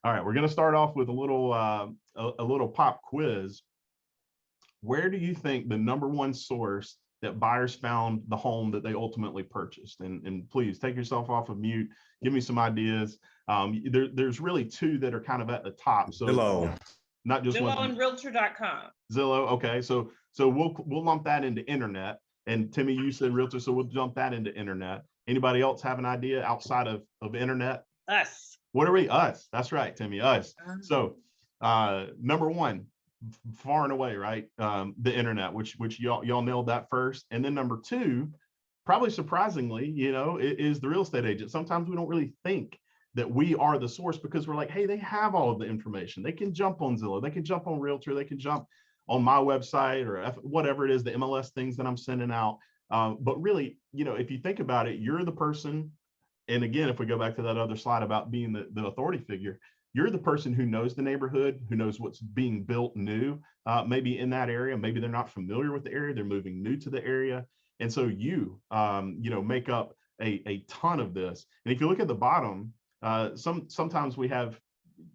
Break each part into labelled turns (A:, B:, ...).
A: All right, we're going to start off with a little pop quiz. Where do you think the number one source that buyers found the home that they ultimately purchased? And please take yourself off of mute. Give me some ideas. There's really two that are kind of at the top. So
B: Zillow.
A: Not just
C: Zillow
A: one.
C: and Realtor.com.
A: Zillow. Okay, so we'll lump that into internet. And Timmy, you said Realtor, so we'll jump that into internet. Anybody else have an idea outside of internet?
C: Us.
A: What are we? Us. That's right, Timmy. Us. So number one, far and away, right? The internet, which y'all nailed that first. And then number two, probably surprisingly, is the real estate agent. Sometimes we don't really think that we are the source because we're like, hey, they have all of the information. They can jump on Zillow, they can jump on Realtor, they can jump on my website or whatever it is, the MLS things that I'm sending out. But really, if you think about it, you're the person. And again, if we go back to that other slide about being the authority figure, you're the person who knows the neighborhood, who knows what's being built new, maybe in that area. Maybe they're not familiar with the area, they're moving new to the area. And so you make up a ton of this. And if you look at the bottom, sometimes we have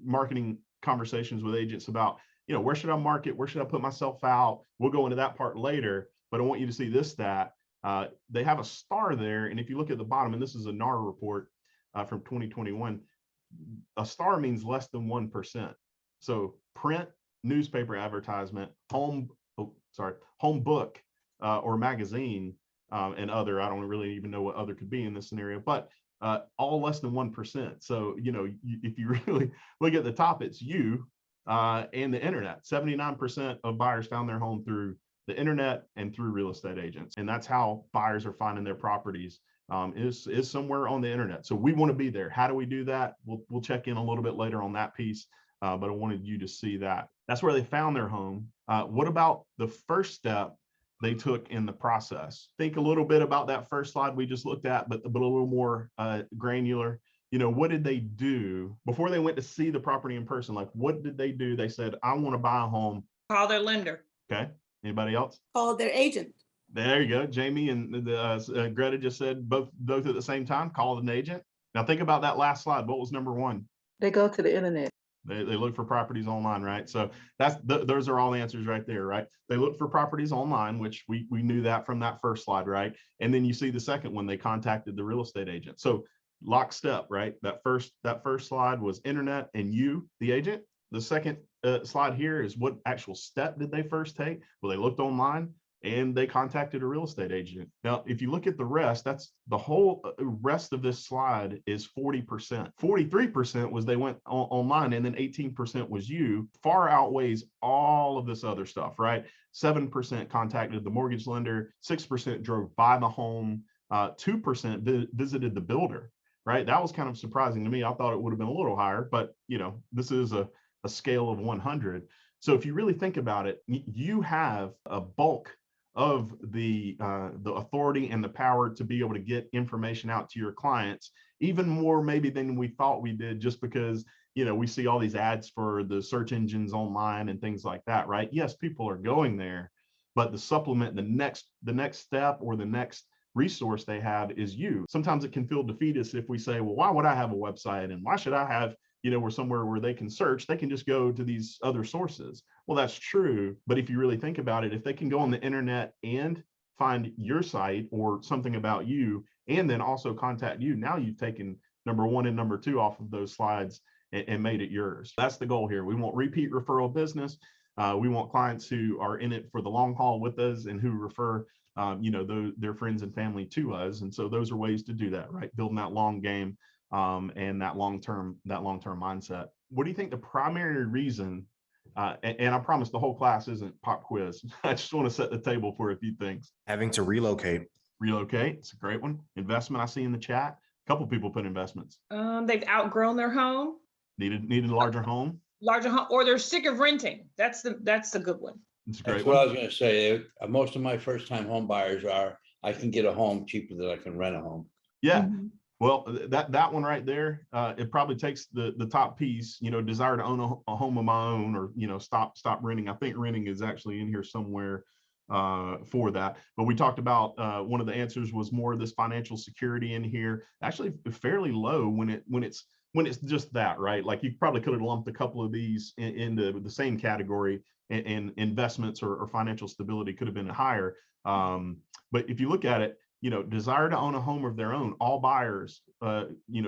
A: marketing conversations with agents about, where should I market? Where should I put myself out? We'll go into that part later, but I want you to see this stat. They have a star there. And if you look at the bottom, and this is a NAR report from 2021, a star means less than 1%. So print, newspaper advertisement, home book or magazine, and other, I don't really even know what other could be in this scenario, but all less than 1%. So, if you really look at the top, it's you and the internet. 79% of buyers found their home through the internet and through real estate agents. And that's how buyers are finding their properties, is somewhere on the internet. So we want to be there. How do we do that? We'll check in a little bit later on that piece, but I wanted you to see that. That's where they found their home. What about the first step they took in the process? Think a little bit about that first slide we just looked at, but a little more granular. What did they do before they went to see the property in person? Like, what did they do? They said, I want to buy a home.
C: Call their lender.
A: Okay. Anybody else?
D: Call their agent.
A: There you go. Jamie and Greta just said both at the same time, call an agent. Now think about that last slide. What was number one?
D: They go to the internet.
A: They look for properties online, right? So those are all the answers right there, right? They look for properties online, which we knew that from that first slide, right? And then you see the second one, they contacted the real estate agent. So lockstep, right? That first slide was internet and you, the agent. The second slide here is what actual step did they first take? Well, they looked online and they contacted a real estate agent. Now, if you look at the rest, that's the whole rest of this slide is 40%. 43% was they went online, and then 18% was you. Far outweighs all of this other stuff, right? 7% contacted the mortgage lender, 6% drove by the home, 2% visited the builder, right? That was kind of surprising to me. I thought it would have been a little higher, but this is a scale of 100. So if you really think about it, you have a bulk of the authority and the power to be able to get information out to your clients, even more maybe than we thought we did, just because we see all these ads for the search engines online and things like that, right? Yes, people are going there, but the supplement, the next step or the next resource they have is you. Sometimes it can feel defeatist if we say, well, why would I have a website and why should I have we're somewhere where they can search, they can just go to these other sources. Well, that's true. But if you really think about it, if they can go on the internet and find your site or something about you, and then also contact you, now you've taken number one and number two off of those slides and made it yours. That's the goal here. We want repeat referral business. We want clients who are in it for the long haul with us and who refer their friends and family to us. And so those are ways to do that, right? Building that long game. And that long-term mindset. What do you think the primary reason, and I promise the whole class isn't pop quiz. I just want to set the table for a few things.
B: Having to relocate.
A: Relocate, it's a great one. Investment, I see in the chat. A couple people put investments.
C: They've outgrown their home.
A: Needed a larger home.
C: Larger home, or they're sick of renting. That's the good one.
A: It's a great
E: That's
A: one.
E: what I was going to say. Most of my first-time home buyers are, I can get a home cheaper than I can rent a home.
A: Yeah.
C: Mm-hmm.
A: Well, that one right there, it probably takes the top piece, desire to own a home of my own, or, stop renting. I think renting is actually in here somewhere for that. But we talked about one of the answers was more of this financial security in here. Actually fairly low when it's when it's just that, right? Like you probably could have lumped a couple of these into the same category, and investments or financial stability could have been higher. But if you look at it, desire to own a home of their own, all buyers,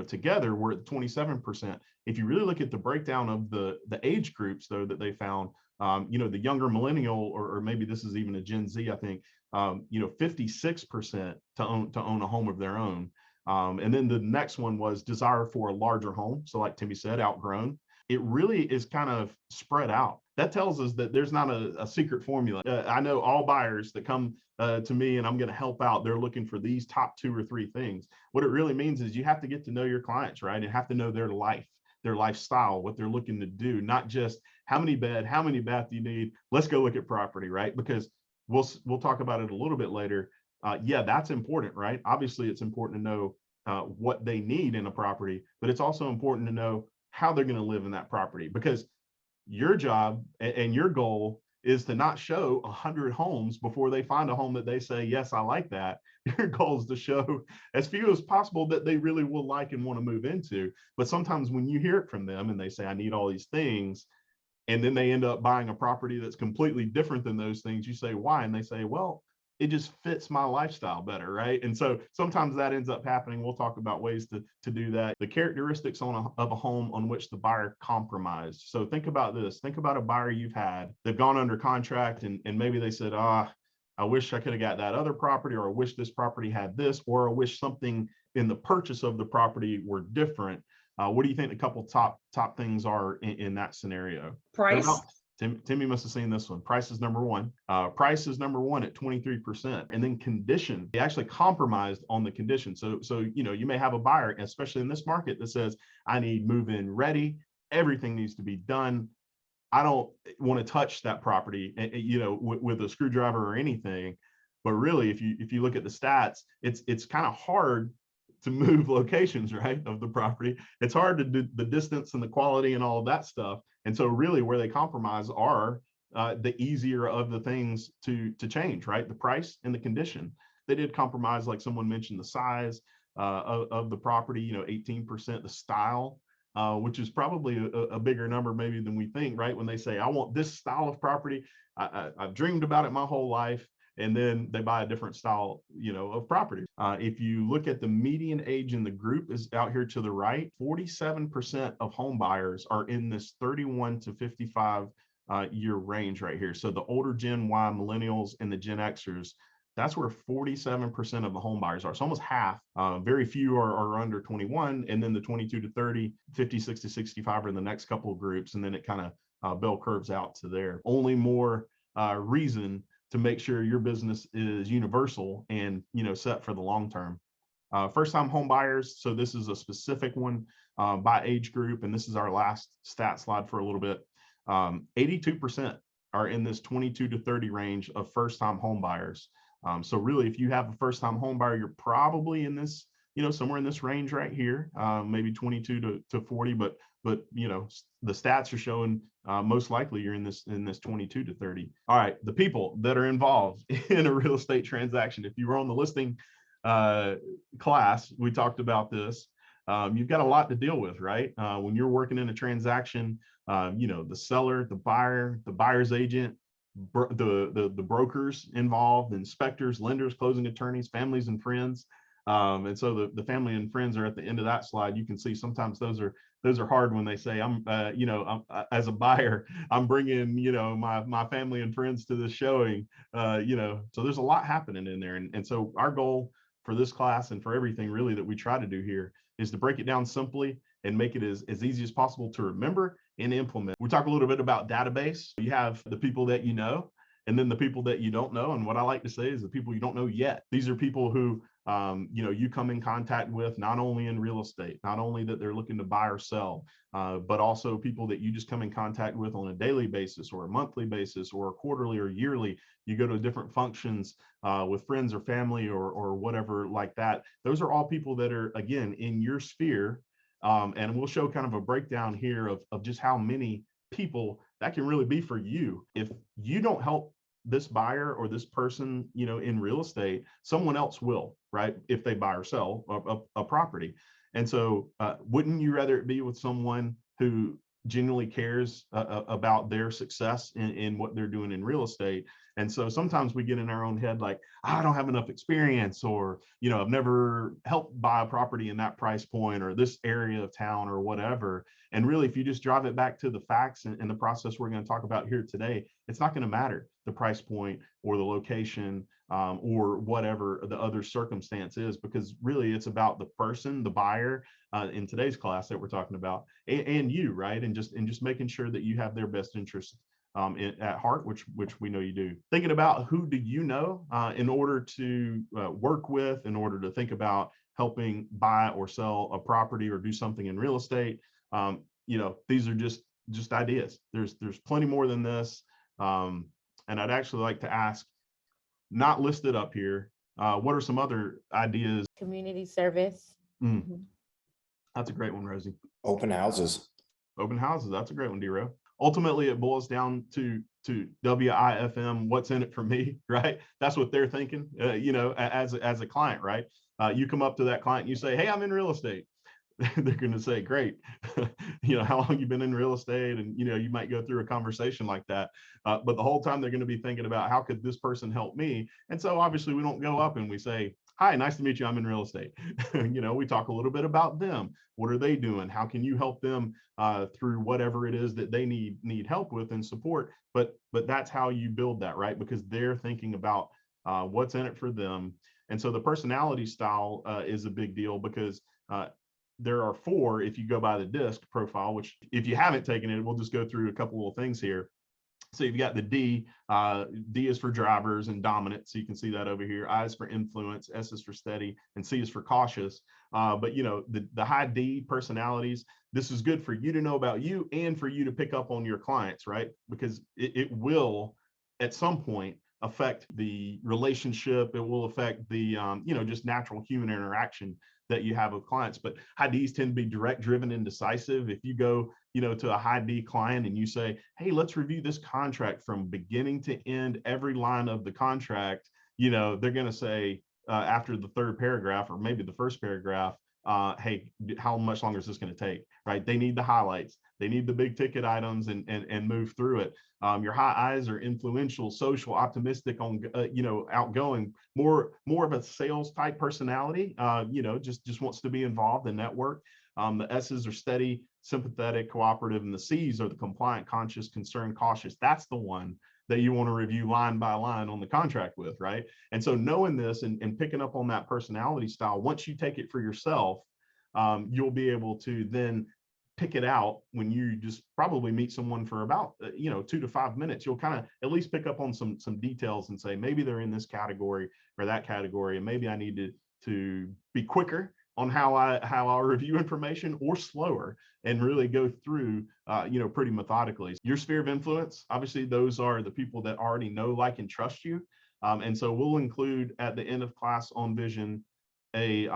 A: together were at 27%. If you really look at the breakdown of the age groups, though, that they found, the younger millennial, or maybe this is even a Gen Z, I think, 56% to own a home of their own. And then the next one was desire for a larger home. So like Timmy said, outgrown. It really is kind of spread out. That tells us that there's not a secret formula. I know all buyers that come to me and I'm going to help out, they're looking for these top 2 or 3 things. What it really means is you have to get to know your clients, right? And have to know their life, their lifestyle, what they're looking to do, not just how many bed, how many bath do you need? Let's go look at property, right? Because we'll talk about it a little bit later. Yeah, that's important, right? Obviously, it's important to know what they need in a property, but it's also important to know how they're going to live in that property, because your job and your goal is to not show 100 homes before they find a home that they say, yes, I like that. Your goal is to show as few as possible that they really will like and want to move into. But sometimes when you hear it from them and they say, I need all these things, and then they end up buying a property that's completely different than those things, you say, why? And they say, well, it just fits my lifestyle better, right? And so sometimes that ends up happening. We'll talk about ways to do that. The characteristics of a home on which the buyer compromised. So think about this. Think about a buyer you've had. They've gone under contract and maybe they said, I wish I could have got that other property, or I wish this property had this, or I wish something in the purchase of the property were different. What do you think the couple top things are in that scenario?
C: Price.
A: Timmy must have seen this one. Price is number one. Price is number one at 23%. And then condition, they actually compromised on the condition. So you may have a buyer, especially in this market, that says, I need move-in ready. Everything needs to be done. I don't want to touch that property, with a screwdriver or anything. But really, if you look at the stats, it's kind of hard to move locations, right, of the property. It's hard to do the distance and the quality and all of that stuff. And so really where they compromise are the easier of the things to change, right? The price and the condition. They did compromise, like someone mentioned, the size of the property, 18%, the style, which is probably a bigger number maybe than we think, right? When they say, I want this style of property, I've dreamed about it my whole life. And then they buy a different style, of property. If you look at the median age in the group is out here to the right, 47% of home buyers are in this 31 to 55 year range right here. So the older Gen Y, millennials, and the Gen Xers, that's where 47% of the home buyers are. So almost half. Very few are under 21. And then the 22 to 30, 56 to 65 are in the next couple of groups. And then it kind of bell curves out to there. Only more reason to make sure your business is universal and set for the long term. First-time home buyers. So this is a specific one by age group, and this is our last stat slide for a little bit. 82% are in this 22 to 30 range of first-time home buyers. So really, if you have a first-time home buyer, you're probably in this, somewhere in this range right here, maybe 22 to 40, but the stats are showing most likely you're in this 22 to 30. All right, the people that are involved in a real estate transaction. If you were on the listing class, we talked about this. You've got a lot to deal with, right? When you're working in a transaction, the seller, the buyer, the buyer's agent, the brokers involved, inspectors, lenders, closing attorneys, families and friends. And so the family and friends are at the end of that slide. You can see sometimes those are hard when they say, I'm as a buyer, I'm bringing, my family and friends to this showing, so there's a lot happening in there. And so our goal for this class and for everything really that we try to do here is to break it down simply and make it as easy as possible to remember and implement. We talk a little bit about database. You have the people that you know, and then the people that you don't know. And what I like to say is the people you don't know yet. These are people who you come in contact with, not only in real estate, not only that they're looking to buy or sell, but also people that you just come in contact with on a daily basis or a monthly basis or a quarterly or yearly. You go to different functions with friends or family or whatever like that. Those are all people that are, again, in your sphere. And we'll show kind of a breakdown here of just how many people that can really be for you. If you don't help this buyer or this person, in real estate, someone else will, right? If they buy or sell a property. And so wouldn't you rather it be with someone who genuinely cares about their success in what they're doing in real estate? And so sometimes we get in our own head like, I don't have enough experience, or, I've never helped buy a property in that price point or this area of town or whatever. And really, if you just drive it back to the facts and the process we're going to talk about here today, it's not going to matter the price point or the location or whatever the other circumstance is, because really it's about the person, the buyer in today's class that we're talking about, and you, right? And just making sure that you have their best interest at heart, which we know you do. Thinking about who do you know in order to work with, in order to think about helping buy or sell a property or do something in real estate. These are just ideas. There's plenty more than this. And I'd actually like to ask, not listed up here, what are some other ideas?
B: Community service.
A: That's a great one, Rosie.
F: Open houses.
A: Open houses. That's a great one, D-Row. Ultimately, it boils down to WIFM, what's in it for me, right? That's what they're thinking, as a client, right? You come up to that client and you say, hey, I'm in real estate. They're going to say, great. How long you been in real estate? And, you might go through a conversation like that. But the whole time they're going to be thinking about how could this person help me? And so obviously we don't go up and we say, hi, nice to meet you. I'm in real estate. We talk a little bit about them. What are they doing? How can you help them through whatever it is that they need help with and support? But that's how you build that, right? Because they're thinking about what's in it for them. And so the personality style is a big deal, because there are 4 if you go by the DISC profile, which if you haven't taken it, we'll just go through a couple of things here. So you've got the D. D is for drivers and dominant. So you can see that over here. I is for influence, S is for steady, and C is for cautious. But the high D personalities, this is good for you to know about you and for you to pick up on your clients, right? Because it will at some point affect the relationship. It will affect the just natural human interaction that you have with clients. But high Ds tend to be direct, driven, and decisive. If you go to a high D client and you say, hey, let's review this contract from beginning to end, every line of the contract, they're going to say after the 3rd paragraph, or maybe the 1st paragraph, hey, how much longer is this going to take, right? They need the highlights. They need the big ticket items and move through it. Your high I's are influential, social, optimistic, outgoing, more of a sales type personality, just wants to be involved and network. The S's are steady, sympathetic, cooperative, and the C's are the compliant, conscious, concerned, cautious. That's the one that you want to review line by line on the contract with, right? And so knowing this and picking up on that personality style, once you take it for yourself, you'll be able to then pick it out when you just probably meet someone for about 2 to 5 minutes. You'll kind of at least pick up on some details and say, maybe they're in this category or that category, and maybe I need to be quicker on how I'll review information, or slower, and really go through pretty methodically. Your sphere of influence, obviously those are the people that already know, like, and trust you. And so we'll include at the end of class on Vision a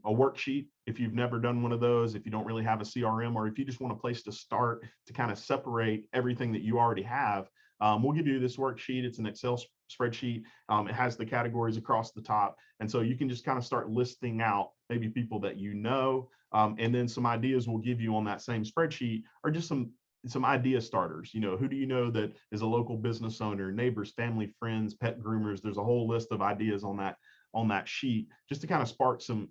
A: worksheet. If you've never done one of those, if you don't really have a CRM, or if you just want a place to start to kind of separate everything that you already have, we'll give you this worksheet. It's an Excel spreadsheet. It has the categories across the top. And so you can just kind of start listing out maybe people that and then some ideas we'll give you on that same spreadsheet, or just some idea starters. Who do you know that is a local business owner, neighbors, family, friends, pet groomers? There's a whole list of ideas on that sheet, just to kind of spark some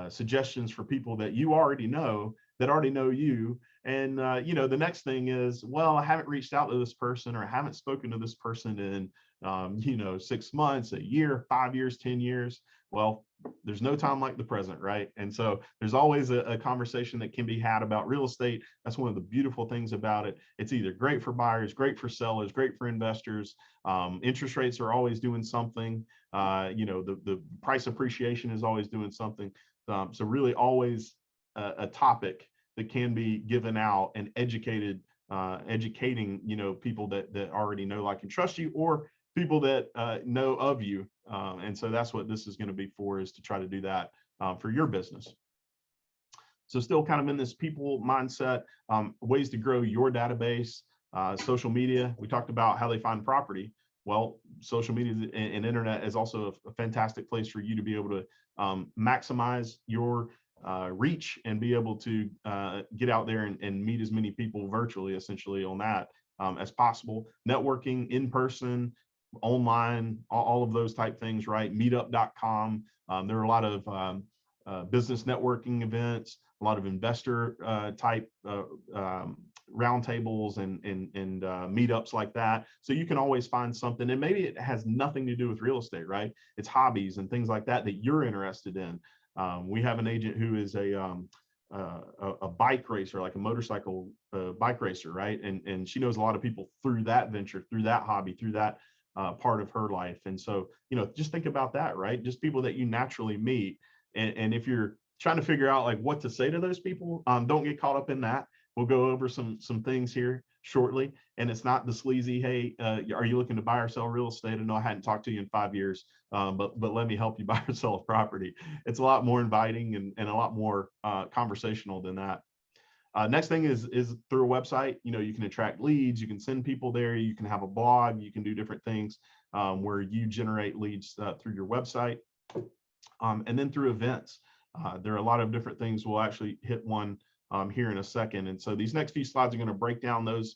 A: suggestions for people that you already know, that already know you. And the next thing is, well, I haven't reached out to this person, or I haven't spoken to this person in 6 months, a year, 5 years, 10 years. Well, there's no time like the present, right? And so there's always a conversation that can be had about real estate. That's one of the beautiful things about it. It's either great for buyers, great for sellers, great for investors. Interest rates are always doing something. The price appreciation is always doing something. So really always a topic that can be given out and educating people that already know, like, and trust you, or people that know of you. And so that's what this is going to be for, is to try to do that for your business. So still kind of in this people mindset, ways to grow your database, social media. We talked about how they find property. Well, social media and internet is also a fantastic place for you to be able to maximize your reach and be able to get out there and meet as many people virtually, essentially, on that as possible. Networking in person, online, all of those type things, right? Meetup.com. There are a lot of business networking events, a lot of investor type roundtables and meetups like that. So you can always find something, and maybe it has nothing to do with real estate, right? It's hobbies and things like that that you're interested in. We have an agent who is a bike racer, like a motorcycle bike racer, right? And she knows a lot of people through that venture, through that hobby, through that part of her life. And so, just think about that, right? Just people that you naturally meet. And if you're trying to figure out like what to say to those people, don't get caught up in that. We'll go over some things here shortly. And it's not the sleazy, hey, are you looking to buy or sell real estate? I know I hadn't talked to you in 5 years, but let me help you buy or sell a property. It's a lot more inviting and a lot more conversational than that. Next thing is through a website. You can attract leads, you can send people there, you can have a blog, you can do different things where you generate leads through your website. And then through events. There are a lot of different things. We'll actually hit one here in a second. And so these next few slides are going to break down those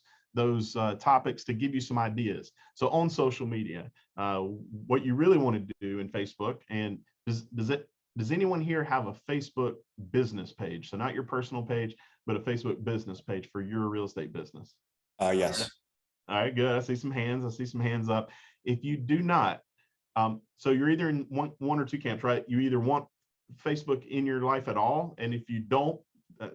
A: topics to give you some ideas. So on social media, what you really want to do in Facebook, and does anyone here have a Facebook business page? So not your personal page, but a Facebook business page for your real estate business.
B: Yes.
A: All right, good. I see some hands up. If you do not, so you're either in one or two camps, right? You either want Facebook in your life at all, and if you don't,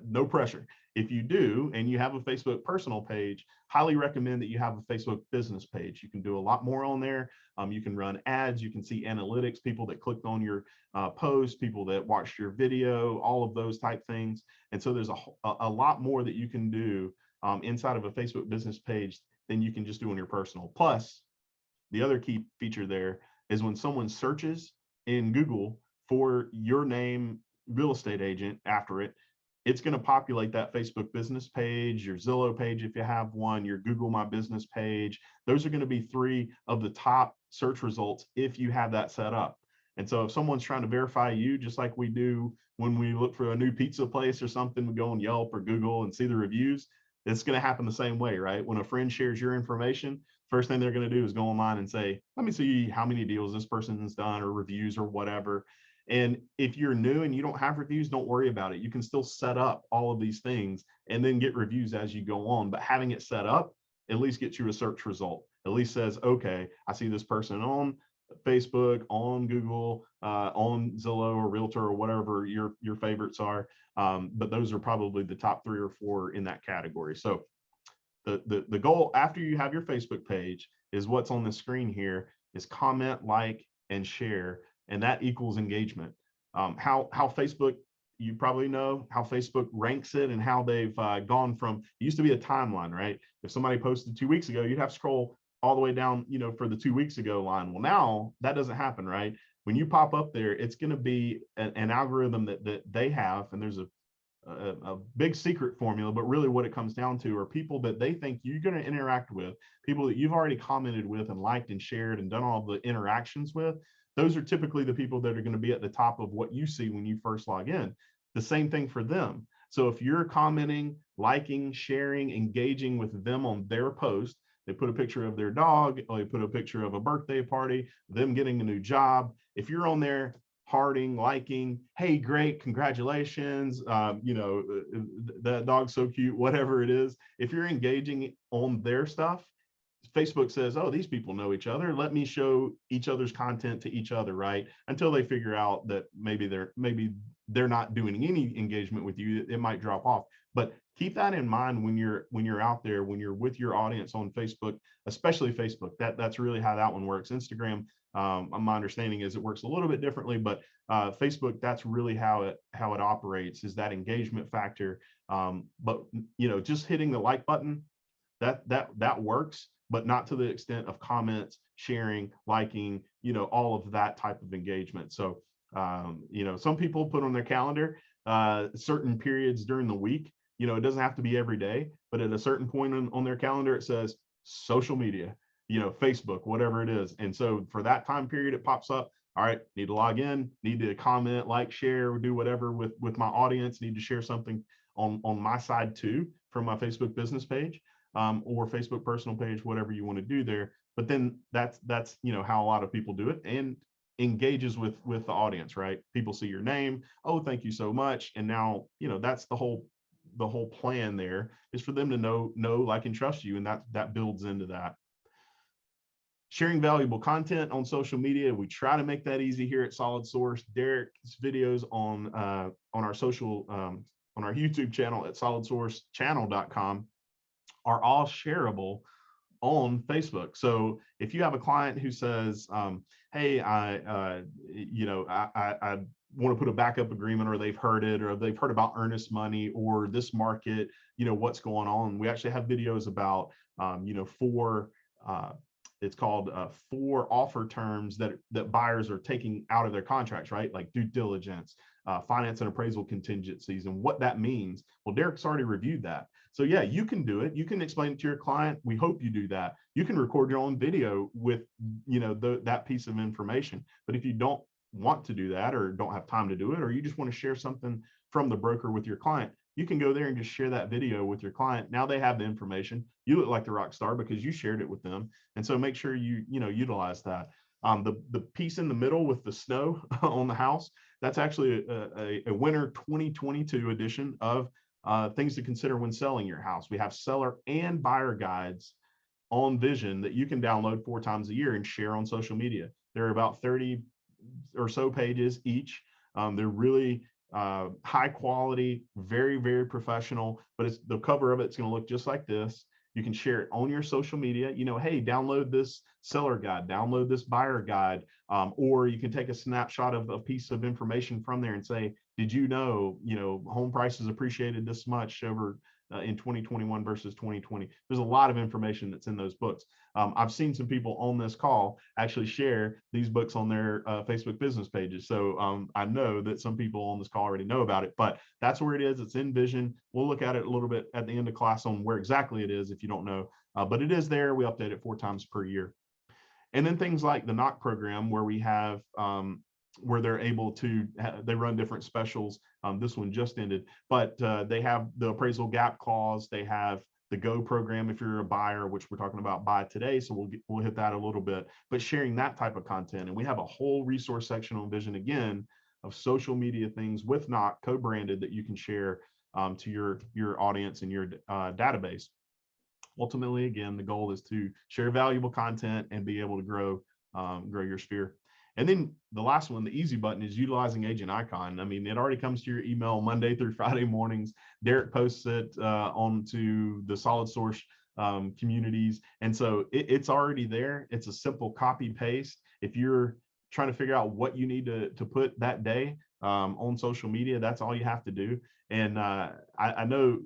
A: no pressure. If you do and you have a Facebook personal page, highly recommend that you have a Facebook business page. You can do a lot more on there. You can run ads, you can see analytics, people that clicked on your post, people that watched your video, all of those type things. And so there's a lot more that you can do inside of a Facebook business page than you can just do on your personal. Plus, the other key feature there is when someone searches in Google for your name, real estate agent, after it, it's going to populate that Facebook business page, your Zillow page if you have one, your Google My Business page. Those are going to be 3 of the top search results if you have that set up. And so if someone's trying to verify you, just like we do when we look for a new pizza place or something, we go on Yelp or Google and see the reviews. It's going to happen the same way, right? When a friend shares your information, first thing they're going to do is go online and say, let me see how many deals this person has done or reviews or whatever. And if you're new and you don't have reviews, don't worry about it. You can still set up all of these things and then get reviews as you go on. But having it set up at least gets you a search result. At least says, okay, I see this person on Facebook, on Google, on Zillow or Realtor or whatever your favorites are. But those are probably the top 3 or 4 in that category. So the goal after you have your Facebook page is what's on the screen here is comment, like, and share. And that equals engagement. How Facebook, you probably know how Facebook ranks it and how they've gone from, it used to be a timeline, right? If somebody posted 2 weeks ago, you'd have to scroll all the way down, for the 2 weeks ago line. Well, now that doesn't happen, right? When you pop up there, it's going to be an algorithm that they have, and there's a big secret formula, but really what it comes down to are people that they think you're going to interact with, people that you've already commented with and liked and shared and done all the interactions with. Those are typically the people that are going to be at the top of what you see when you first log in. The same thing for them. So if you're commenting, liking, sharing, engaging with them on their post, they put a picture of their dog, or they put a picture of a birthday party, them getting a new job. If you're on there hearting, liking, hey, great, congratulations, that dog's so cute, whatever it is. If you're engaging on their stuff, Facebook says, oh, these people know each other. Let me show each other's content to each other, right? Until they figure out that maybe they're not doing any engagement with you, it might drop off. But keep that in mind when you're out there, when you're with your audience on Facebook, especially Facebook. That's really how that one works. Instagram, my understanding is it works a little bit differently, but Facebook, that's really how it operates, is that engagement factor. But just hitting the like button, that works, but not to the extent of comments, sharing, liking, all of that type of engagement. So, some people put on their calendar certain periods during the week. It doesn't have to be every day, but at a certain point on their calendar, it says social media, Facebook, whatever it is. And so for that time period, it pops up. all right, need to log in, need to comment, like, share, do whatever with my audience, need to share something on my side too from my Facebook business page, or Facebook personal page, whatever you want to do there. But then that's how a lot of people do it, and engages with the audience, right? People see your name, oh, thank you so much, and now that's the whole plan there, is for them to know, like, and trust you, and that builds into that. Sharing valuable content on social media, we try to make that easy here at Solid Source. Derek's videos on our social on our YouTube channel at solidsourcechannel.com are all shareable on Facebook. So if you have a client who says, hey, I want to put a backup agreement, or they've heard it, or they've heard about earnest money or this market, what's going on. We actually have videos about, it's called 4 offer terms that buyers are taking out of their contracts, right? Like due diligence, finance and appraisal contingencies, and what that means. Well, Derek's already reviewed that. So yeah, you can do it. You can explain it to your client. We hope you do that. You can record your own video with, that piece of information. But if you don't want to do that, or don't have time to do it, or you just want to share something from the broker with your client, you can go there and just share that video with your client. Now they have the information. You look like the rock star because you shared it with them. And so make sure you utilize that. The piece in the middle with the snow on the house, that's actually a winter 2022 edition of things to consider when selling your house. We have seller and buyer guides on Vision that you can download 4 times a year and share on social media. They're about 30 or so pages each. They're really high quality, very, very professional, but it's the cover of it's going to look just like this. You can share it on your social media, hey, download this seller guide, download this buyer guide, or you can take a snapshot of a piece of information from there and say, did you know, home prices appreciated this much over in 2021 versus 2020. There's a lot of information that's in those books. I've seen some people on this call actually share these books on their Facebook business pages. So I know that some people on this call already know about it, but that's where it is. It's in Vision. We'll look at it a little bit at the end of class on where exactly it is if you don't know, but it is there. We update it 4 times per year. And then things like the knock program, where we have where they're able to, they run different specials. This one just ended, but they have the appraisal gap clause. They have the Go program if you're a buyer, which we're talking about buy today. So we'll hit that a little bit, but sharing that type of content. And we have a whole resource section on Vision, again, of social media things with Knock co-branded that you can share to your audience and your database. Ultimately, again, the goal is to share valuable content and be able to grow your sphere. And then the last one, the easy button, is utilizing Agent Icon. I mean, it already comes to your email Monday through Friday mornings. Derek posts it onto the Solid Source communities. And so it's already there. It's a simple copy paste. If you're trying to figure out what you need to put that day on social media, that's all you have to do. And I know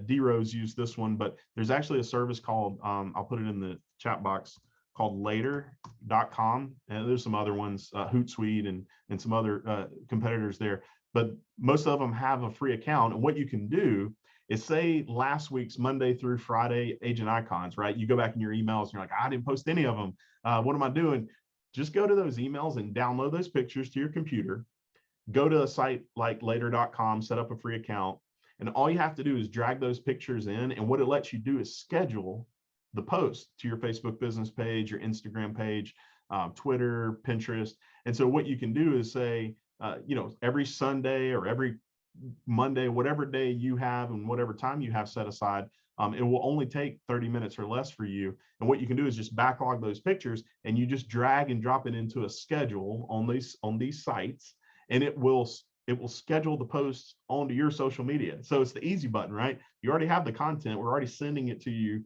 A: D-Rose used this one, but there's actually a service called, I'll put it in the chat box, called later.com. And there's some other ones, Hootsuite and some other competitors there, but most of them have a free account. And what you can do is, say last week's Monday through Friday agent icons, right? You go back in your emails and you're like, I didn't post any of them. What am I doing? Just go to those emails and download those pictures to your computer. Go to a site like later.com, set up a free account, and all you have to do is drag those pictures in. And what it lets you do is schedule the post to your Facebook business page, your Instagram page, Twitter, Pinterest. And so what you can do is say, every Sunday or every Monday, whatever day you have and whatever time you have set aside, it will only take 30 minutes or less for you. And what you can do is just backlog those pictures, and you just drag and drop it into a schedule on these sites, and it will schedule the posts onto your social media. So it's the easy button, right? You already have the content. We're already sending it to you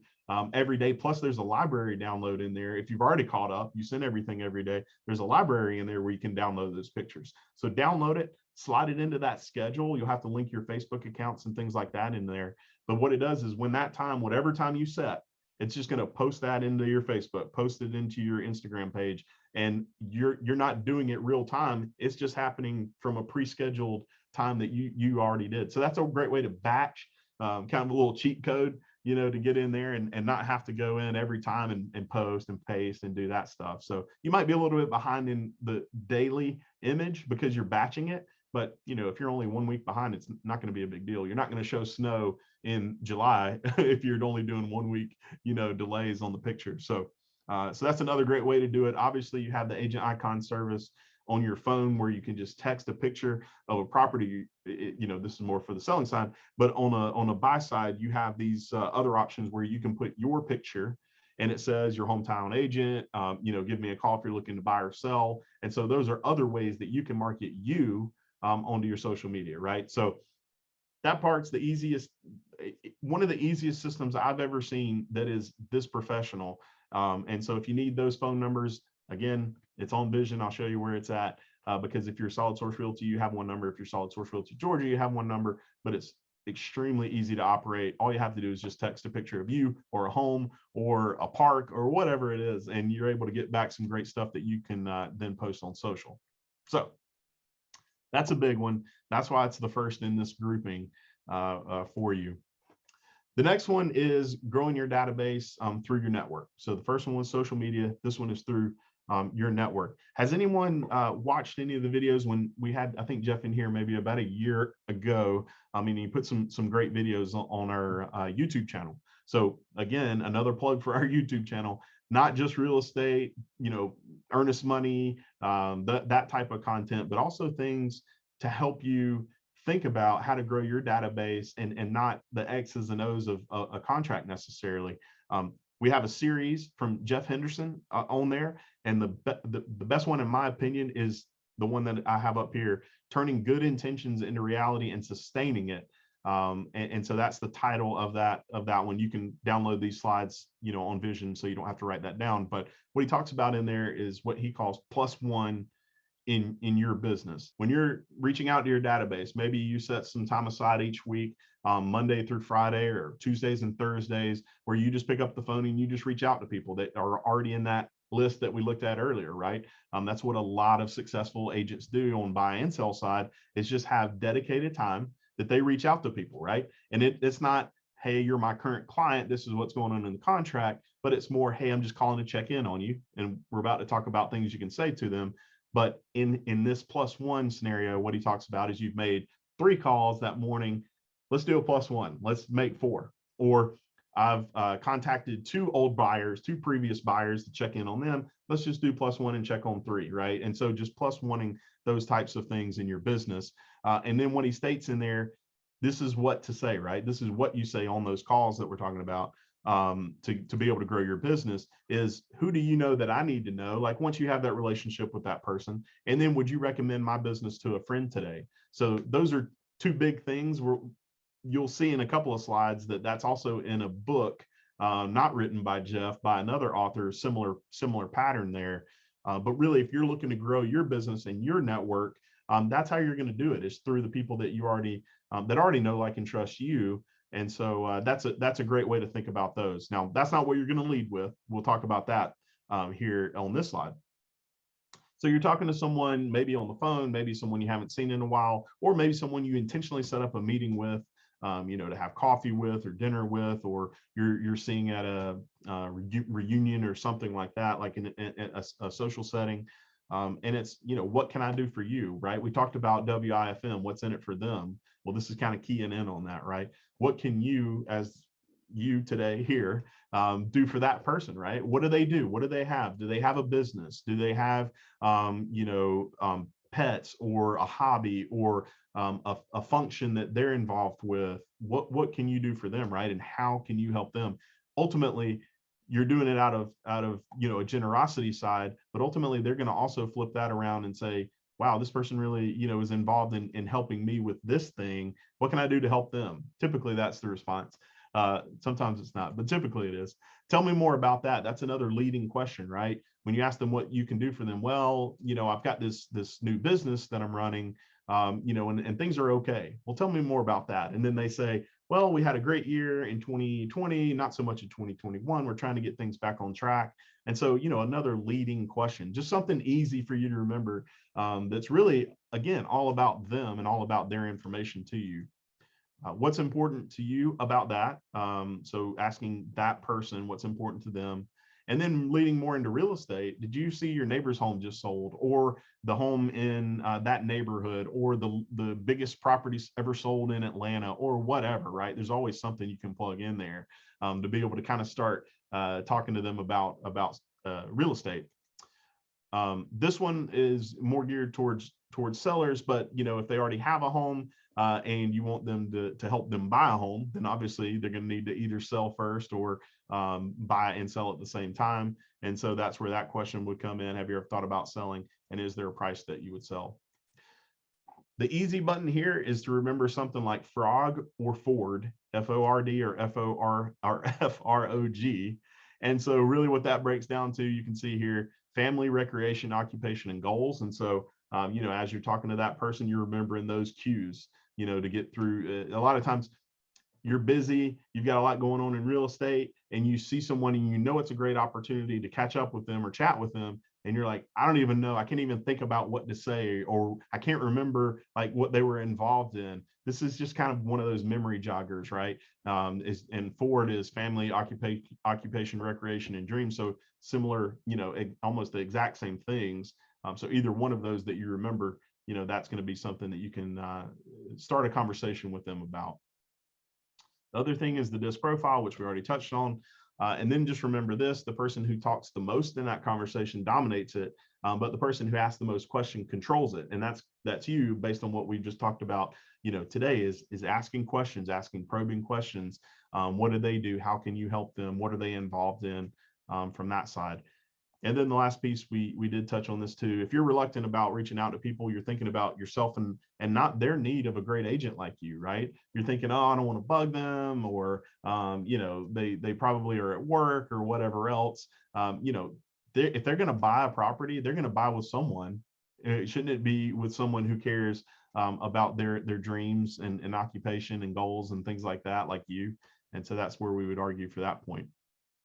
A: every day. Plus there's a library download in there. If you've already caught up, you send everything every day. There's a library in there where you can download those pictures. So download it, slide it into that schedule. You'll have to link your Facebook accounts and things like that in there. But what it does is, when that time, whatever time you set, it's just going to post that into your Facebook, post it into your Instagram page, and you're not doing it real time. It's just happening from a pre-scheduled time that you already did. So that's a great way to batch, kind of a little cheat code. to get in there and not have to go in every time and post and paste and do that stuff. So you might be a little bit behind in the daily image because you're batching it. But, if you're only 1 week behind, it's not going to be a big deal. You're not going to show snow in July if you're only doing 1 week, delays on the picture. So that's another great way to do it. Obviously, you have the agent icon service on your phone where you can just text a picture of a property. This is more for the selling side, but on a buy side, you have these other options where you can put your picture and it says your hometown agent, give me a call if you're looking to buy or sell. And so those are other ways that you can market you onto your social media, right? So that part's the easiest, one of the easiest systems I've ever seen that is this professional. And so if you need those phone numbers, again, it's on Vision. I'll show you where it's at, because if you're Solid Source Realty, you have one number. If you're Solid Source Realty Georgia, you have one number, but it's extremely easy to operate. All you have to do is just text a picture of you or a home or a park or whatever it is, and you're able to get back some great stuff that you can then post on social. So that's a big one. That's why it's the first in this grouping for you. The next one is growing your database through your network. So the first one was social media. This one is through your network. Has anyone watched any of the videos when we had, I think, Jeff in here maybe about a year ago? I mean, he put some great videos on our YouTube channel. So again, another plug for our YouTube channel, not just real estate, earnest money, that type of content, but also things to help you think about how to grow your database and not the X's and O's of a contract necessarily. We have a series from Jeff Henderson on there, and the best one in my opinion is the one that I have up here, turning good intentions into reality and sustaining it. And so that's the title of that one. You can download these slides, on Vision, so you don't have to write that down. But what he talks about in there is what he calls +1 in your business. When you're reaching out to your database, maybe you set some time aside each week, Monday through Friday or Tuesdays and Thursdays, where you just pick up the phone and you just reach out to people that are already in that list that we looked at earlier, right? That's what a lot of successful agents do on buy and sell side, is just have dedicated time that they reach out to people, right? And it's not, hey, you're my current client, this is what's going on in the contract, but it's more, hey, I'm just calling to check in on you. And we're about to talk about things you can say to them. But in this +1 scenario, what he talks about is you've made 3 calls that morning. Let's do a +1. Let's make 4. Or I've contacted 2 old buyers, 2 previous buyers to check in on them. Let's just do +1 and check on 3, right? And so just +1ing those types of things in your business. And then what he states in there, this is what to say, right? This is what you say on those calls that we're talking about. To be able to grow your business is, who do you know that I need to know? Like, once you have that relationship with that person, and then would you recommend my business to a friend today? So those are 2 big things where you'll see in a couple of slides that's also in a book, not written by Jeff, by another author, similar pattern there. But really, if you're looking to grow your business and your network, that's how you're going to do it, is through the people that you already know, like, and trust you. And so that's a great way to think about those. Now, that's not what you're going to lead with. We'll talk about that here on this slide. So you're talking to someone maybe on the phone, maybe someone you haven't seen in a while, or maybe someone you intentionally set up a meeting with, to have coffee with or dinner with, or you're seeing at a reunion or something like that, like in a social setting. And it's, what can I do for you, right? We talked about WIFM, what's in it for them. Well, this is kind of keying in on that, right? What can you, as you today here, do for that person, right? What do they do? What do they have? Do they have a business? Do they have, pets or a hobby or a function that they're involved with? What can you do for them, right? And how can you help them? Ultimately, you're doing it out of a generosity side, but ultimately they're going to also flip that around and say, wow, this person really, is involved in helping me with this thing. What can I do to help them? Typically, that's the response. Sometimes it's not, but typically it is. Tell me more about that. That's another leading question, right? When you ask them what you can do for them, well, I've got this new business that I'm running, and things are okay. Well, tell me more about that. And then they say, well, we had a great year in 2020, not so much in 2021. We're trying to get things back on track. And so, another leading question, just something easy for you to remember, that's really, again, all about them and all about their information to you. What's important to you about that? So asking that person what's important to them. And then leading more into real estate, did you see your neighbor's home just sold, or the home in that neighborhood, or the biggest properties ever sold in Atlanta, or whatever, right? There's always something you can plug in there to be able to kind of start talking to them about real estate. This one is more geared towards sellers, but if they already have a home and you want them to help them buy a home, then obviously they're going to need to either sell first or buy and sell at the same time. And so that's where that question would come in. Have you ever thought about selling? And is there a price that you would sell? The easy button here is to remember something like frog or Ford, F-O-R-D or F-O-R or F-R-O-G. And so really what that breaks down to, you can see here, family, recreation, occupation, and goals. And so, as you're talking to that person, you're remembering those cues, to get through. A lot of times you're busy, you've got a lot going on in real estate, and you see someone and it's a great opportunity to catch up with them or chat with them. And you're like, I don't even know, I can't even think about what to say, or I can't remember like what they were involved in. This is just kind of one of those memory joggers, right? And Ford is family, occupation, recreation, and dreams. So similar, almost the exact same things. So either one of those that you remember, that's going to be something that you can start a conversation with them about. The other thing is the DISC profile, which we already touched on. And then just remember this, the person who talks the most in that conversation dominates it, but the person who asks the most question controls it. And that's you, based on what we just talked about, today is asking questions, asking probing questions. What do they do? How can you help them? What are they involved in from that side? And then the last piece, we did touch on this too. If you're reluctant about reaching out to people, you're thinking about yourself and not their need of a great agent like you, right? You're thinking, oh, I don't want to bug them, or they probably are at work or whatever else. If they're going to buy a property, they're going to buy with someone. Shouldn't it be with someone who cares about their dreams and occupation and goals and things like that, like you? And so that's where we would argue for that point.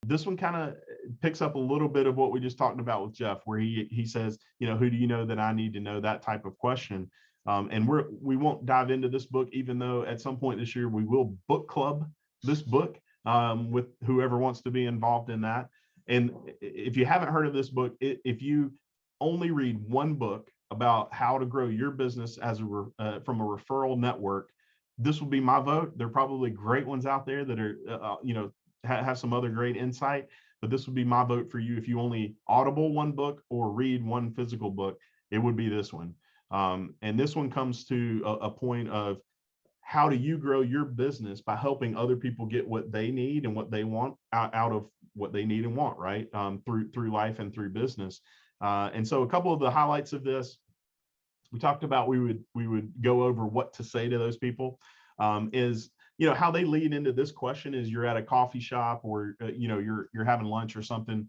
A: This one kind of picks up a little bit of what we just talked about with Jeff, where he says, who do you know that I need to know, that type of question. And we won't dive into this book, even though at some point this year we will book club this book with whoever wants to be involved in that. And if you haven't heard of this book, if you only read one book about how to grow your business as from a referral network, this will be my vote. There are probably great ones out there that are, have some other great insight, but this would be my vote for you. If you only audible one book or read one physical book, it would be this one. And this one comes to a point of how do you grow your business by helping other people get what they need and what they want out of what they need and want, right? Through life and through business. And so a couple of the highlights of this, we talked about, we would go over what to say to those people. Is how they lead into this question is you're at a coffee shop, or you're having lunch or something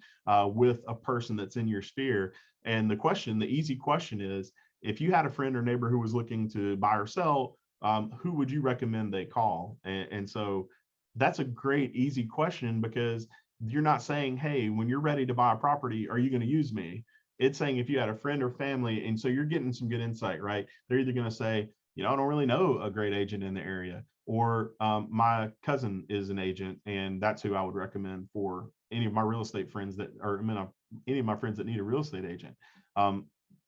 A: with a person that's in your sphere, and the easy question is, if you had a friend or neighbor who was looking to buy or sell, who would you recommend they call? And so that's a great easy question, because you're not saying, hey, when you're ready to buy a property, are you going to use me? It's saying if you had a friend or family, and so you're getting some good insight, right? They're either going to say, I don't really know a great agent in the area, or my cousin is an agent, and that's who I would recommend for any of my real estate friends any of my friends that need a real estate agent.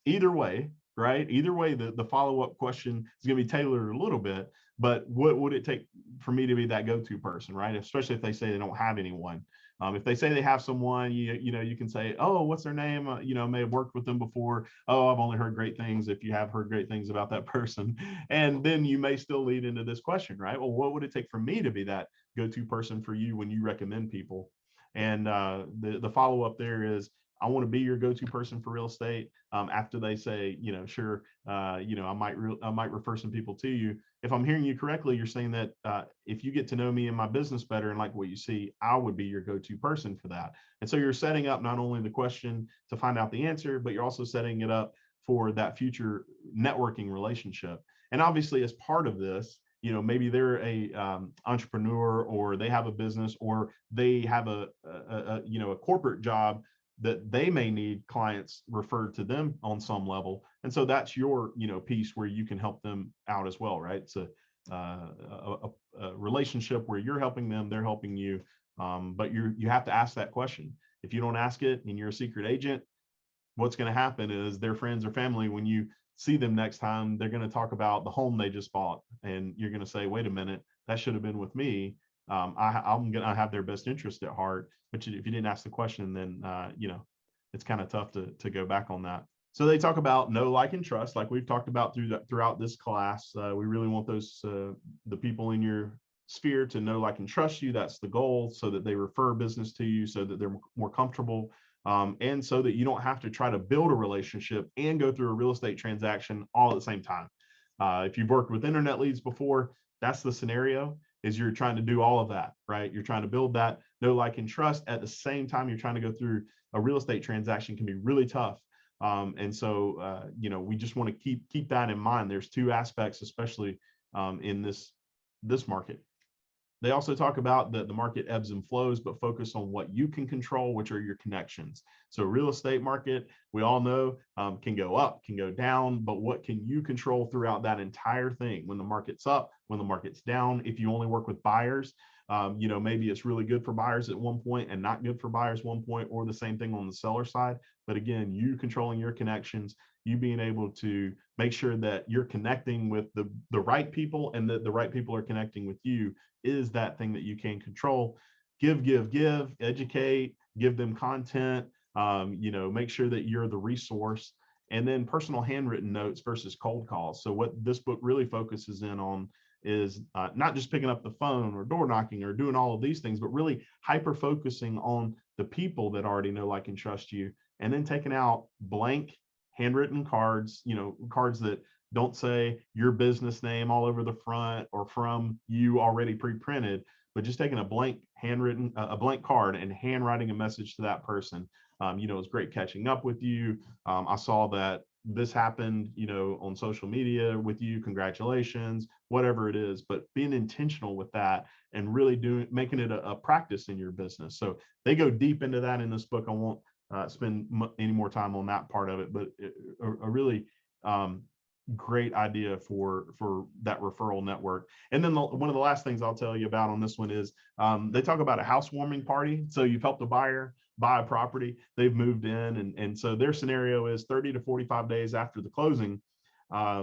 A: Either way, right? Either way, the follow-up question is going to be tailored a little bit, but what would it take for me to be that go-to person, right? Especially if they say they don't have anyone. If they say they have someone, you can say, oh, what's their name? May have worked with them before. Oh, I've only heard great things. If you have heard great things about that person, and then you may still lead into this question, right? Well, what would it take for me to be that go-to person for you when you recommend people? And the follow-up there is, I want to be your go-to person for real estate. After they say, sure, I might refer some people to you. If I'm hearing you correctly, you're saying that if you get to know me and my business better and like what you see, I would be your go-to person for that. And so you're setting up not only the question to find out the answer, but you're also setting it up for that future networking relationship. And obviously, as part of this, maybe they're a entrepreneur, or they have a business, or they have a corporate job that they may need clients referred to them on some level. And so that's your, piece where you can help them out as well, right? So a relationship where you're helping them, they're helping you. But you have to ask that question. If you don't ask it and you're a secret agent, what's going to happen is their friends or family, when you see them next time, they're going to talk about the home they just bought, and you're going to say, wait a minute, that should have been with me. I'm going to have their best interest at heart. But if you didn't ask the question, then it's kind of tough to go back on that. So they talk about know, like, and trust, like we've talked about throughout this class. We really want those the people in your sphere to know, like, and trust you. That's the goal, so that they refer business to you, so that they're more comfortable, and so that you don't have to try to build a relationship and go through a real estate transaction all at the same time. If you've worked with internet leads before, that's the scenario. Is you're trying to do all of that, right? You're trying to build that know, like, and trust at the same time you're trying to go through a real estate transaction. Can be really tough. And so, we just want to keep that in mind. There's two aspects, especially in this market. They also talk about that the market ebbs and flows, but focus on what you can control, which are your connections. So real estate market, we all know, can go up, can go down, but what can you control throughout that entire thing? When the market's up, when the market's down, if you only work with buyers, maybe it's really good for buyers at one point and not good for buyers one point, or the same thing on the seller side. But again, you controlling your connections, you being able to make sure that you're connecting with the right people, and that the right people are connecting with you, is that thing that you can control. Give, educate, give them content, make sure that you're the resource. And then personal handwritten notes versus cold calls. So what this book really focuses in on is not just picking up the phone or door knocking or doing all of these things, but really hyper focusing on the people that already know, like, and trust you, and then taking out blank handwritten cards, cards that don't say your business name all over the front or from you already pre-printed, but just taking a blank card and handwriting a message to that person. It's great catching up with you. I saw that this happened, on social media with you. Congratulations, whatever it is, but being intentional with that and really making it a practice in your business. So they go deep into that in this book. I won't spend any more time on that part of it, but a really great idea for that referral network. And then one of the last things I'll tell you about on this one is they talk about a housewarming party. So you've helped a buyer buy a property, they've moved in, and so their scenario is 30 to 45 days after the closing,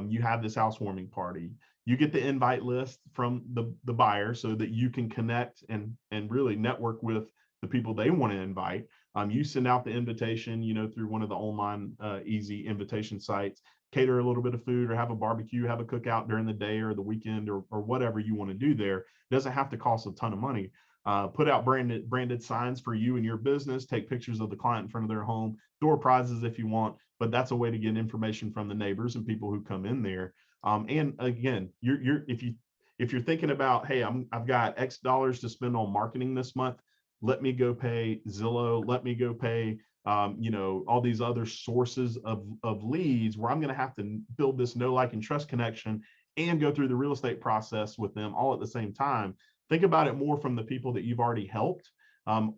A: you have this housewarming party. You get the invite list from the buyer so that you can connect and really network with the people they want to invite. You send out the invitation, through one of the online easy invitation sites, cater a little bit of food or have a barbecue, have a cookout during the day or the weekend, or whatever you want to do there. It doesn't have to cost a ton of money. Put out branded signs for you and your business, take pictures of the client in front of their home, door prizes if you want, but that's a way to get information from the neighbors and people who come in there. And again, if you're thinking about, hey, I've got X dollars to spend on marketing this month, let me go pay Zillow, let me go pay all these other sources of leads where I'm going to have to build this know, like, and trust connection and go through the real estate process with them all at the same time. Think about it more from the people that you've already helped,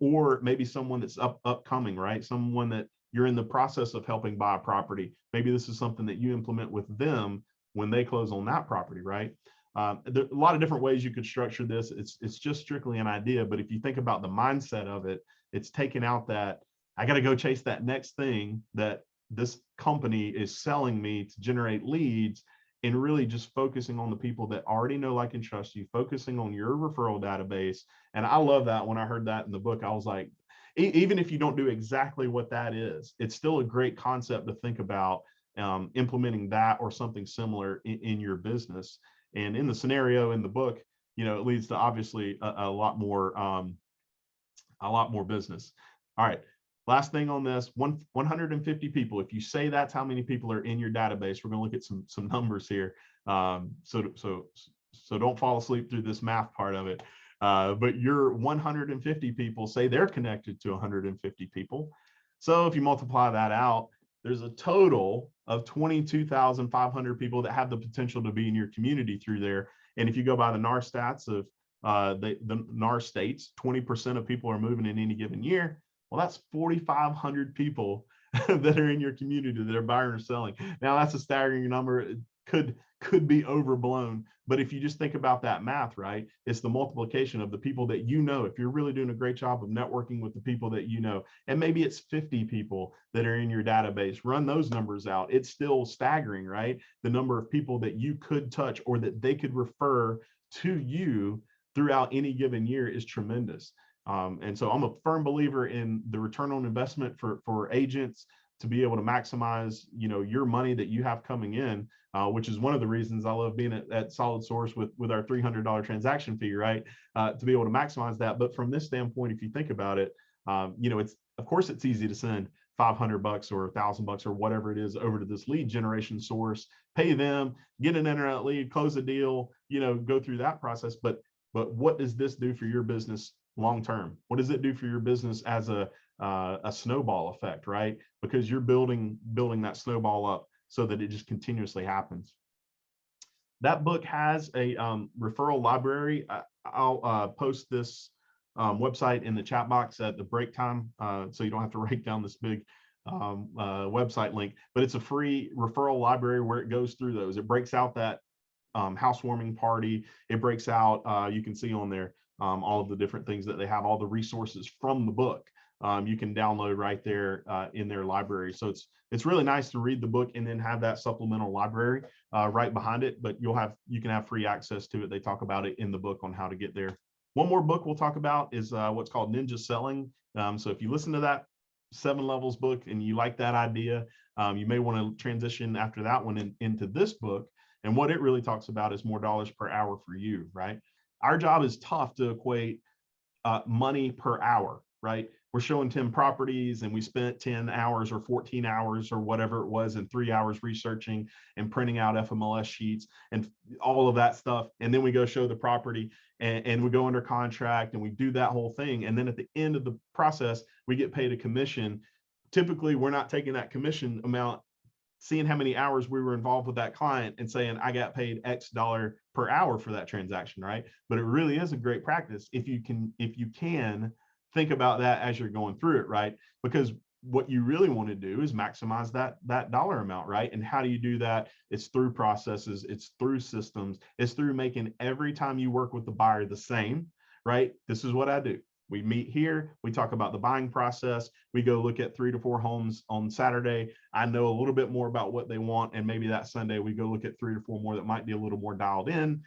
A: or maybe someone that's upcoming, right? Someone that you're in the process of helping buy a property. Maybe this is something that you implement with them when they close on that property, right? There are a lot of different ways you could structure this. It's just strictly an idea, but if you think about the mindset of it, it's taking out that I got to go chase that next thing that this company is selling me to generate leads, and really just focusing on the people that already know, like, and trust you, focusing on your referral database. And I love that. When I heard that in the book, I was like, even if you don't do exactly what that is, it's still a great concept to think about implementing that or something similar in your business. And in the scenario in the book, it leads to obviously a lot more business. All right. Last thing on this, 150 people. If you say that's how many people are in your database, we're going to look at some numbers here. So don't fall asleep through this math part of it. But your 150 people, say they're connected to 150 people. So if you multiply that out, there's a total of 22,500 people that have the potential to be in your community through there. And if you go by the NAR stats of the NAR states, 20% of people are moving in any given year. Well, that's 4,500 people that are in your community that are buying or selling. Now, that's a staggering number. could be overblown. But if you just think about that math, right, it's the multiplication of the people that you know. If you're really doing a great job of networking with the people that you know, and maybe it's 50 people that are in your database, run those numbers out. It's still staggering, right? The number of people that you could touch or that they could refer to you throughout any given year is tremendous. And so I'm a firm believer in the return on investment for agents to be able to maximize, your money that you have coming in, which is one of the reasons I love being at Solid Source with our $300 transaction fee, right? To be able to maximize that. But from this standpoint, if you think about it, it's, of course, it's easy to send $500 or $1,000 or whatever it is over to this lead generation source, pay them, get an internet lead, close a deal, go through that process. But what does this do for your business long term? What does it do for your business as a snowball effect, right? Because you're building that snowball up so that it just continuously happens. That book has a referral library. I'll post this website in the chat box at the break time, so you don't have to write down this big website link, but it's a free referral library where it goes through those. It breaks out that housewarming party. It breaks out, you can see on there all of the different things that they have, all the resources from the book. You can download right there in their library. So it's really nice to read the book and then have that supplemental library right behind it, but you can have free access to it. They talk about it in the book on how to get there. One more book we'll talk about is what's called Ninja Selling. So if you listen to that 7 Levels book and you like that idea, you may want to transition after that one into this book. And what it really talks about is more dollars per hour for you, right? Our job is tough to equate money per hour, right? We're showing 10 properties and we spent 10 hours or 14 hours or whatever it was and 3 hours researching and printing out FMLS sheets and all of that stuff. And then we go show the property and we go under contract and we do that whole thing. And then at the end of the process, we get paid a commission. Typically, we're not taking that commission amount, seeing how many hours we were involved with that client and saying, I got paid X dollar per hour for that transaction, right? But it really is a great practice if you can think about that as you're going through it, right? Because what you really want to do is maximize that dollar amount, right? And how do you do that? It's through processes, it's through systems, it's through making every time you work with the buyer the same, right? This is what I do. We meet here, we talk about the buying process, we go look at 3 to 4 homes on Saturday. I know a little bit more about what they want, and maybe that Sunday we go look at 3 to 4 more that might be a little more dialed in.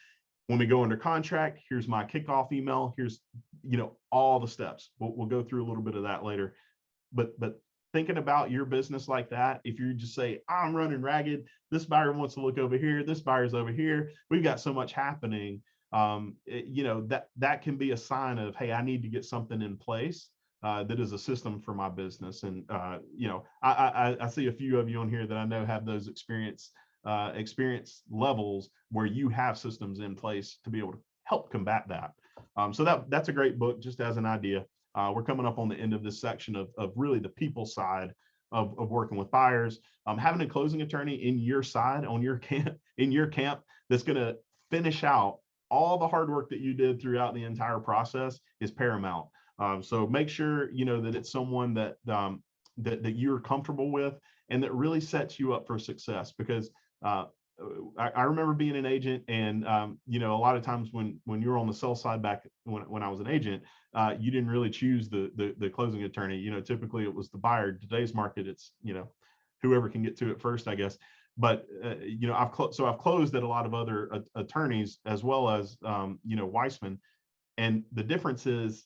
A: When we go under contract, here's my kickoff email, here's all the steps. We'll go through a little bit of that later. But thinking about your business like that, if you just say, I'm running ragged, this buyer wants to look over here, this buyer's over here, we've got so much happening, that can be a sign of, hey, I need to get something in place that is a system for my business. And I see a few of you on here that I know have those experience levels where you have systems in place to be able to help combat that. So that's a great book, just as an idea. We're coming up on the end of this section of really the people side of working with buyers. Having a closing attorney in your side, on your camp, that's going to finish out all the hard work that you did throughout the entire process is paramount. So make sure that it's someone that you're comfortable with and that really sets you up for success. Because I remember being an agent, and a lot of times when you're on the sell side back when I was an agent, you didn't really choose the closing attorney. Typically it was the buyer. Today's market, it's whoever can get to it first, I guess. But I've closed at a lot of other attorneys as well as Weissman, and the difference is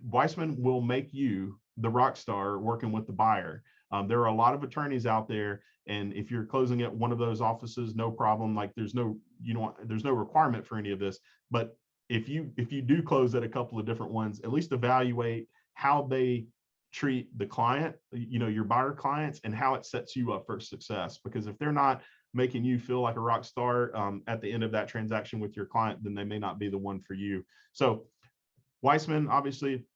A: Weissman will make you the rock star working with the buyer. There are a lot of attorneys out there, and if you're closing at one of those offices, no problem. Like there's no requirement for any of this. But if you do close at a couple of different ones, at least evaluate how they treat the client, your buyer clients, and how it sets you up for success. Because if they're not making you feel like a rock star at the end of that transaction with your client, then they may not be the one for you. So Weissman obviously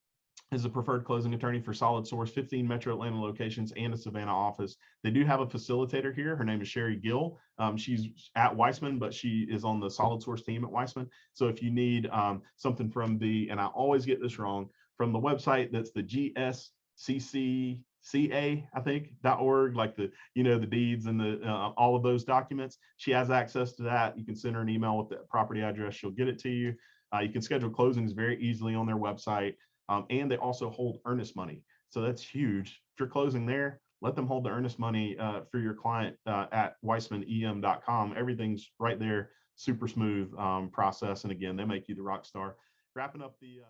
A: is a preferred closing attorney for Solid Source, 15 Metro Atlanta locations and a Savannah office. They do have a facilitator here. Her name is Sherry Gill. She's at Weissman, but she is on the Solid Source team at Weissman. So if you need something from and I always get this wrong, from the website, that's the GSCC CA, I think, .org, like the, you know, the deeds and the all of those documents. She has access to that. You can send her an email with the property address. She'll get it to you. You can schedule closings very easily on their website. And they also hold earnest money. So that's huge. If you're closing there, let them hold the earnest money for your client at weissmanem.com. Everything's right there, super smooth process. And again, they make you the rock star. Wrapping up the